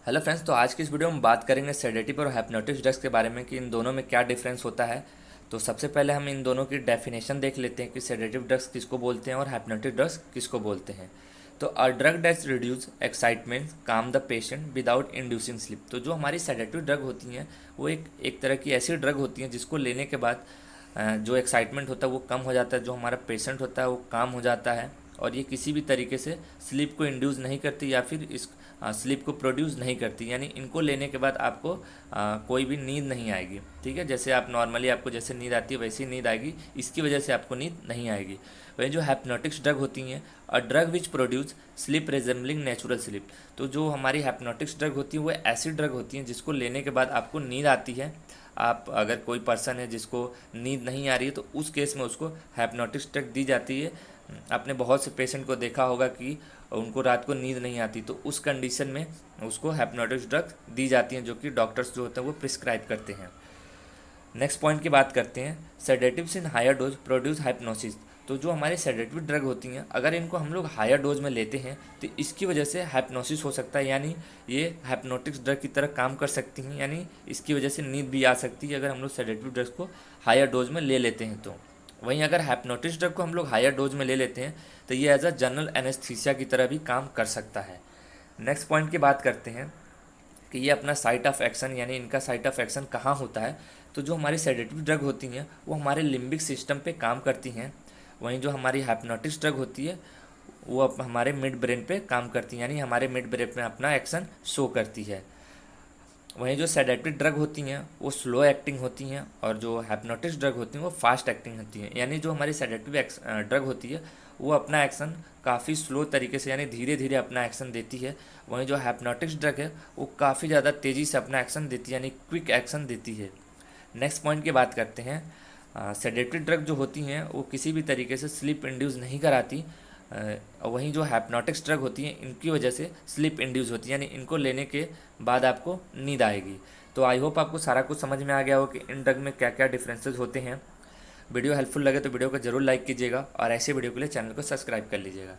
Hello friends, तो आज की इस वीडियो में बात करेंगे सेडेटिव और हाइप्नोटिक ड्रग्स के बारे में कि इन दोनों में क्या डिफरेंस होता है। तो सबसे पहले हम इन दोनों की डेफिनेशन देख लेते हैं कि सेडेटिव ड्रग्स किसको बोलते हैं और हाइप्नोटिक ड्रग्स किसको बोलते हैं। तो a drug that reduce excitement calm the patient without inducing sleep. तो जो हमारी सेडेटिव ड्रग होती हैं वो एक तरह की ऐसी ड्रग होती हैं जिसको लेने के बाद जो एक्साइटमेंट होता है वो कम हो जाता है, जो हमारा पेशेंट होता है वो काम हो जाता है और ये किसी भी तरीके से स्लीप को इंड्यूस नहीं करती या फिर इस स्लीप को प्रोड्यूस नहीं करती। यानी इनको लेने के बाद आपको कोई भी नींद नहीं आएगी। ठीक है, जैसे आप नॉर्मली आपको जैसे नींद आती है वैसी नींद आएगी, इसकी वजह से आपको नींद नहीं आएगी। वही जो हाइप्नोटिक्स ड्रग होती हैं, a drug which produce sleep resembling natural sleep. तो जो हमारी हाइप्नोटिक्स ड्रग होती है वो ऐसी ड्रग होती हैं जिसको लेने के बाद आपको नींद आती है। आप अगर कोई पर्सन है जिसको नींद नहीं आ रही है तो उस केस में उसको हाइप्नोटिक्स ड्रग दी जाती है। आपने बहुत से पेशेंट को देखा होगा कि उनको रात को नींद नहीं आती, तो उस कंडीशन में उसको हाइप्नोटिक्स ड्रग दी जाती हैं जो कि डॉक्टर्स जो होते हैं वो प्रिस्क्राइब करते हैं। नेक्स्ट पॉइंट की बात करते हैं, sedatives in higher dose produce hypnosis. तो जो हमारी सेडेटिव ड्रग होती हैं अगर इनको हम लोग हायर डोज में लेते हैं तो इसकी वजह से हाइप्नोसिस हो सकता है, यानी ये हाइप्नोटिक्स ड्रग की तरह काम कर सकती हैं, यानी इसकी वजह से नींद भी आ सकती है अगर हम लोग सेडेटिव ड्रग्स को हायर डोज में ले लेते हैं तो। वहीं अगर हाइप्नोटिक्स ड्रग को हम लोग हायर डोज में ले लेते हैं तो ये एज अ जनरल एनेस्थीसिया की तरह भी काम कर सकता है। नेक्स्ट पॉइंट की बात करते हैं कि ये अपना साइट ऑफ एक्शन यानी इनका साइट ऑफ एक्शन कहाँ होता है। तो जो हमारी सेडेटिव ड्रग होती हैं वो हमारे लिम्बिक सिस्टम पे काम करती हैं, वहीं जो हमारी हाइप्नोटिक्स ड्रग होती है वो हमारे मिड ब्रेन पे काम करती है, यानी हमारे मिड ब्रेन में अपना एक्शन शो करती है। वहीं जो सेडेटिव ड्रग होती हैं वो स्लो एक्टिंग होती हैं और जो हाइप्नोटिक्स ड्रग होती हैं वो फास्ट एक्टिंग होती हैं। यानी जो हमारी सेडेटिव ड्रग होती है वो अपना एक्शन काफ़ी स्लो तरीके से यानी धीरे धीरे अपना एक्शन देती है, वहीं जो हाइप्नोटिक्स ड्रग है वो काफ़ी ज़्यादा तेज़ी से अपना एक्शन देती है, यानी क्विक एक्शन देती है। नेक्स्ट पॉइंट की बात करते हैं, सेडेटिव ड्रग जो होती हैं वो किसी भी तरीके से स्लीप इंड्यूस नहीं कराती। वहीं जो हाइप्नोटिक्स ड्रग होती हैं इनकी वजह से स्लीप इंड्यूस होती है, यानी इनको लेने के बाद आपको नींद आएगी। तो आई होप आपको सारा कुछ समझ में आ गया हो कि इन ड्रग में क्या क्या डिफरेंसेस होते हैं। वीडियो हेल्पफुल लगे तो वीडियो को जरूर लाइक कीजिएगा और ऐसे वीडियो के लिए चैनल को सब्सक्राइब कर लीजिएगा।